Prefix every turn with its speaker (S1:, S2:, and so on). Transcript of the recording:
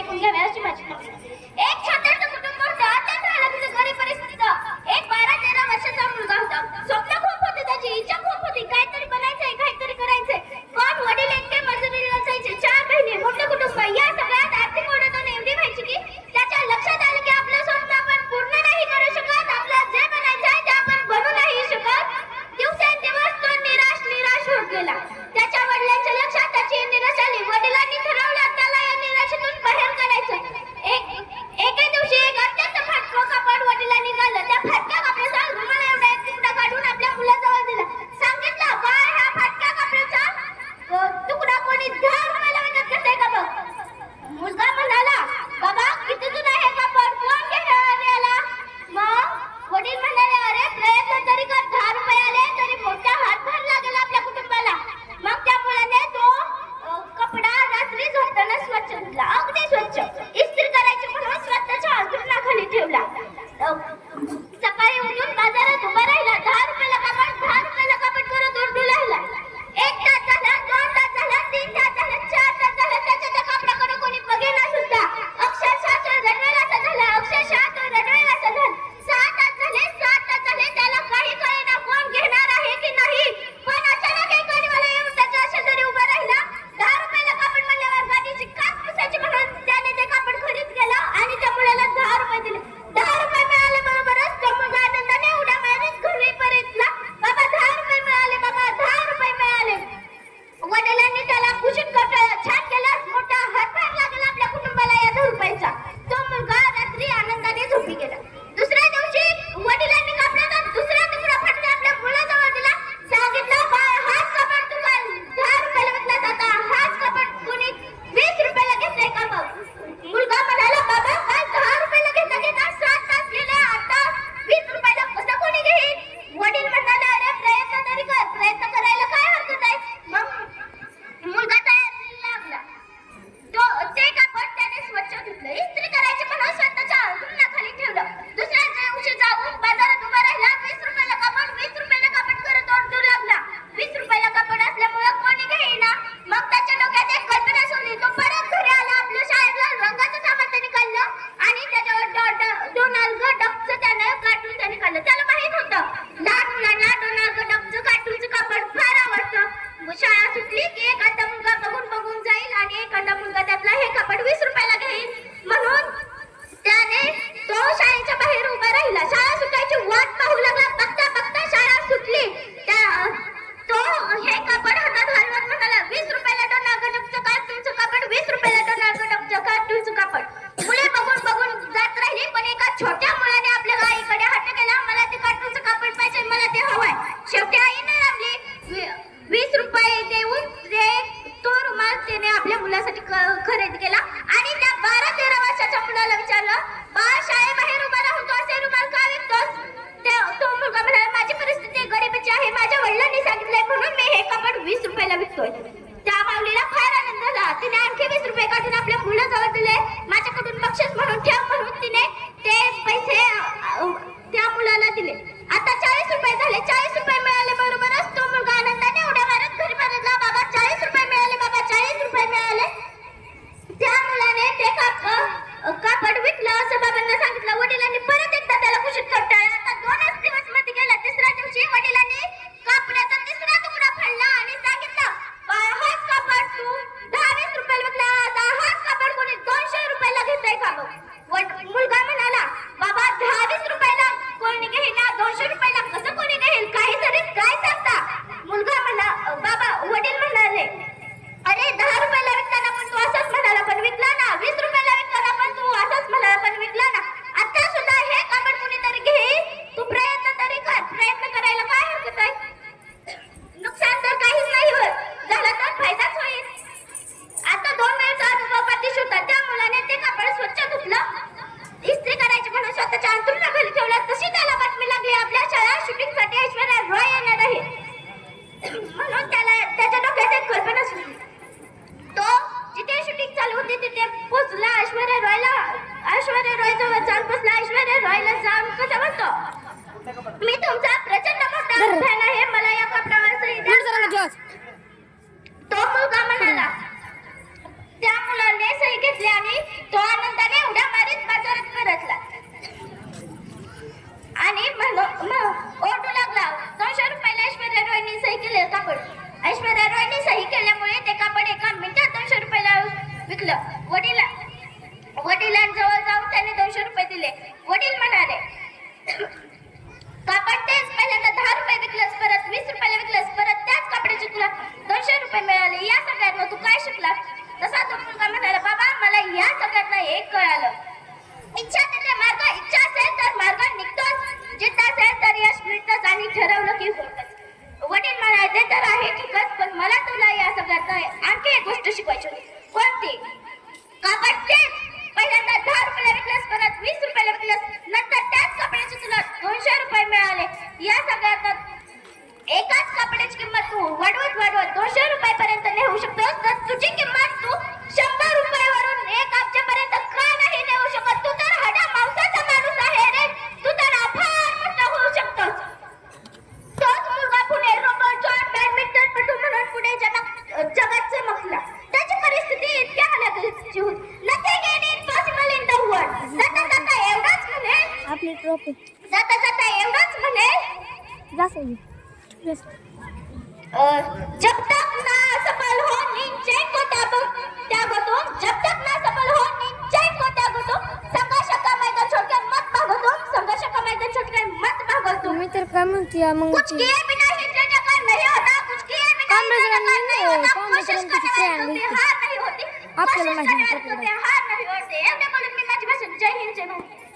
S1: ऐकून घ्यावे अशी माझी एक छोटंसं कुटुंब होतं. त्यात राहिला तिचं गरीब परिस्थितीचं. एक 12-13 वर्षाचा मुलगा होता. स्वप्न खूप होते त्याची, इच्छा खूप होती, काहीतरी बनायचंय, काहीतरी करायचंय. पण वडील एकटे मजुरीला जायचे. 4 बहिणी, मोठं कुटुंब. या सगळ्यात आर्थिक ओढाताण एवढी व्हायची की त्याच्या लक्षात आलं की आपलं स्वप्न आपण पूर्ण नाही करू शकत. आपलं जे बनायचंय ते आपण बनू नाही शकत. दिवसेंदिवस तो निराश होत गेला. त्याच्या वडिलांच्या लक्षात त्याची निराशा आली. वडिलांनी ठरवलं त्याला या निराशेतून बाहेर काढायचं. एके दिवशी एक अत्यंत फाटकं कापड वडिलांनी काढलं. त्या फाटक्या कापडाचा रुमाला एवढा एक तुकडा काढून आपल्या मुलाजवळ दिला. सांगितलं, बाळ, ह्या फाटक्या कापडाचा तुकडा कोणी 10 रुपयाला विकत घेतोय का बघ. मुलगा म्हणाला, बाबा, किती जुना आहे कापड, कोण घेणार याला. मग वडील म्हणाले, अरे प्रयत्न तरी कर, 10 रुपये आले तरी मोठा हातभार लागेल आपल्या कुटुंबाला. मग त्या मुलाने तो कपडा रात्री झोपताना स्वच्छ धुतला, अगदी स्वच्छ. इस्त्री करायची म्हणून स्वतःच्या अंथरुणाखाली ठेवला. सकाळी उठून बाजारात उभा राहिला. 10 रुपयाला कापड, 10 रुपयाला कापड करत ओरडू लागला. 1 तास झाला, 2 तास झाला, 3 तास झाला, 4 तास झाला. त्याच्या त्या कापडाकडे कोणी बघेना सुद्धा. अक्षरशः तो रडवेल असा झाला, अक्षरशः तो रडवेल असा झाला. 6 तास झाले, 7 तास झाले, त्याला काही कळेना कोण घेणार आहे की नाही. पण अचानक एक गाडीवाला येऊन त्याच्या शेजारी उभा राहिला. 10 रुपयाला कापड म्हणल्यावर गाडीची काच पुसायची म्हणून त्याने ते कापड खरीद केलं आणि त्या मुलाला 10 रुपये दिले. 10 रुपये मिळाले बरोबरच तो मुलगा आनंदाने उड्या मारत घरी परतला. बाबा, 10 रुपये मिळाले, बाबा, 10 रुपये मिळाले. वडिलांनी त्याला कुशीत छान केलं. मोठा हातभार लागला आपल्या कुटुंबाला या 10 रुपयाचा. तो मुलगा रात्री आनंदाने झोपी गेला. दुसऱ्या दिवशी वडिलांनी कापडाचा दुसरा तुकडा फाटला आपल्या मुलाजवळ दिला. सांगितलं, बाळ, हाच कापड तू काल 10 रुपयाला विकलास, आता हाच कापड कोणी 20 रुपयाला घेतलाय का बघ. मुलगा म्हणाला, बाबा, काल 10 रुपयाला घेता 7 तास गेले, आता 20 रुपयाला कसं कोणी घेईल. वडील म्हणाले, अरे प्रयत्न तरी कर, प्रयत्न करायला काय हरकत आहे. मग मुलगा तयारीला लागला. ते कापड त्याने स्वच्छ धुतलं, इस्त्री करायची म्हणून स्वतःच्या अंथरुणाखाली ठेवलं. दुसऱ्या दिवशी जाऊन बाजारात उभा राहिला. 20 रुपयाला कापड, 20 रुपयाला कापड करत ओरडू लागला. 20 रुपयाला कापड असल्यामुळे कोणी घेईना. मग त्याच्या डोक्यात एक कल्पना सुचली. तो परत घरी आला. आपल्या शाळेतलं रंगाचं सामान त्याने काढलं आणि त्याच्यावर डोनाल्ड डकचं कार्टून त्याने काढलं. त्याला माहित होतं लहान मुलांना डोनाल्ड डकचं कार्टूनचं कापड फार आवडतं. शाळा सुटली की एखादा मुलगा बघून जाईल आणि एखादा मुलगा त्यातला हे कापड 20 रुपयाला घेईल. म्हणून त्याने तो शाळेच्या बाहेर उभा राहिला. शाळा सुटायची वाट पाहू लागला. बघता शाळा सुटली. तो हे कापड हातात घालून म्हणाला, 20 रुपयाला डोनाल्ड डकचं कार्टूनचं कापड, 20 रुपयाला डोनाल्ड डकचं कार्टूनचं कापड. मुले बघून जात राहिली. पण एका छोट्या मुलाने आपल्या आईकडे हट्ट केला, मला ते कार्टूनचं कापड पाहिजे, मला ते हवंय. शेवटी आईने लागली. 20 रुपये देऊन तो रुमाल त्याने आपल्या मुलासाठी खरेदी केला आणि त्या 12-13 वर्षाच्या मुलाला विचारलं, बाळ, शाळेबाहेर उभा राहून तू असे रुमाल का विकतोस. तो मुलगा म्हणाला, माझी परिस्थिती गरिबीची आहे, माझ्या वडिलांनी सांगितलंय म्हणून मी हे कापड 20 रुपयाला विकतोय. त्या माऊलीला फार आनंद झाला. तिने आणखी 20 रुपये काढून आपल्या मुलाजवळ दिले. माझ्याकडून बक्षीस म्हणून ठेव म्हणून तिने ते पैसे त्या मुलाला दिले. आता 40 रुपये झाले. 40 रुपये मिळाले बरोबरच तो मुलगा आनंदाने उड्या मारत घरी परतला. बाबा, 40 रुपये मिळाले, बाबा, 40 रुपये मिळाले. त्या मुलाने ते कापड विकलं असं बाबांना सांगितलं. वडिलांनी परत एकदा त्याला कुशीत कपटाळलं. आता 2च दिवस मध्ये गेला. तिसऱ्या दिवशी वडिलांनी कापडाचा तिसरा तुकडा फाडला आणि सांगितलं, हाच कापड तू 10-20 रुपयाला विकला, आता हाच कापड कोणी 200 रुपयाला घेतोय का बघ. मुलगा म्हणाला, बाबा, 10-20 रुपयाला कोणी घेईना, 200 रुपयाला कसं कोणी घेईल, काहीतरी काय सांगता. मुलगा म्हणा, बाबा, वडील म्हणाले, अरे 10 रुपयाला विकताना पण तू असंच म्हणाला, पण विकला ना. 20 रुपयाला विकताना पण तू असंच म्हणाला, पण विकला ना. आता सुद्धा हे कापड कोणीतरी घेईल. तू प्रयत्न तरी कर, प्रयत्न करायला काय हरकत आहे. नुकसान तर काहीच नाही होत, झालं तर फायदाच होईल. आता 2 वेळचा अनुभव पाठीशी होता. त्या मुलाने ते कापड स्वच्छ धुतलं, इस्त्री करायची म्हणून स्वतःच्या अंथरुणाखाली ठेवलं. तशी त्याला बातमी लागली, आपल्या शाळा शूटिंगसाठी ऐश्वर्या रॉय येणार आहे. म्हणून त्याच्या डोक्यात एक कल्पना सुचली. तो जिथे शूटिंग चालू होती तिथे पोहोचला. ऐश्वर्या रॉय जवळ जाऊन बसला. ऐश्वर्या रॉयला जाऊन कसं म्हणतो, मी तुमचा प्रचंड मोठा फॅन आहे, मला या कपड्यावर सही द्या. तो मुलगा म्हणाला. त्या मुलाने सही घेतली आणि तो होत नाही हे कळालं. इच्छा तिथे मार्ग, इच्छा असेल तर मार्ग निघतोच, जिद्द असेल तर यश मिळतंच आणि ठरवलं की होतच. वडील म्हणायचे तर आहे ठीकच, पण मला तुला या सगळ्यात आणखी एक गोष्ट शिकवायची होती. कोणती? कापड तेच पहिल्यांदा 10 रुपयाला विकलंस, परत 20 रुपयाला विकलंस, नंतर त्याच कपड्याचे तुला 200 रुपये मिळाले. या सगळ्यात एकाच कपड्याची किंमत तू वाढवत 200 रुपयापर्यंत नेऊ शकतोस, तर तुझी किंमत तू 100 रुपयावरून 1 अब्जापर्यंत का नाही नेऊ शकत? तू तर हाडा मांसाचा माणूस आहे रे. तू तर फार मोठा होऊ शकतोस. तोच मुलगा पुढे रोबोट जॉन बॅडमिंटनपटू म्हणून पुढे जगात चमकला. त्याची परिस्थिती इतक्या हलाखीची होती. Nothing is impossible in the world. जाता जाता एवढंच म्हणे,
S2: आपली ट्रॉफी
S1: जाता जाता एवढंच म्हणे, जब तक ना सफल हो निश्चय को त्यागो तुम, जब तक ना सफल हो निश्चय को त्यागो तुम, संघर्ष का मैदान छोड़कर मत भागो तुम, संघर्ष का मैदान छोड़कर मत भागो तुम.
S2: मी तर काय म्हणते मग
S1: कुछ किए बिना ही जगत नहीं होता, कुछ किए बिना ही जगत नहीं होता. कोशिश करने वाले हार नहीं होती,
S2: आपल्याला
S1: कोशिश
S2: माहिती
S1: करने वाले हार नहीं होते. एवढे बोलून मी माझी भाषण जय हिंद जय भारत.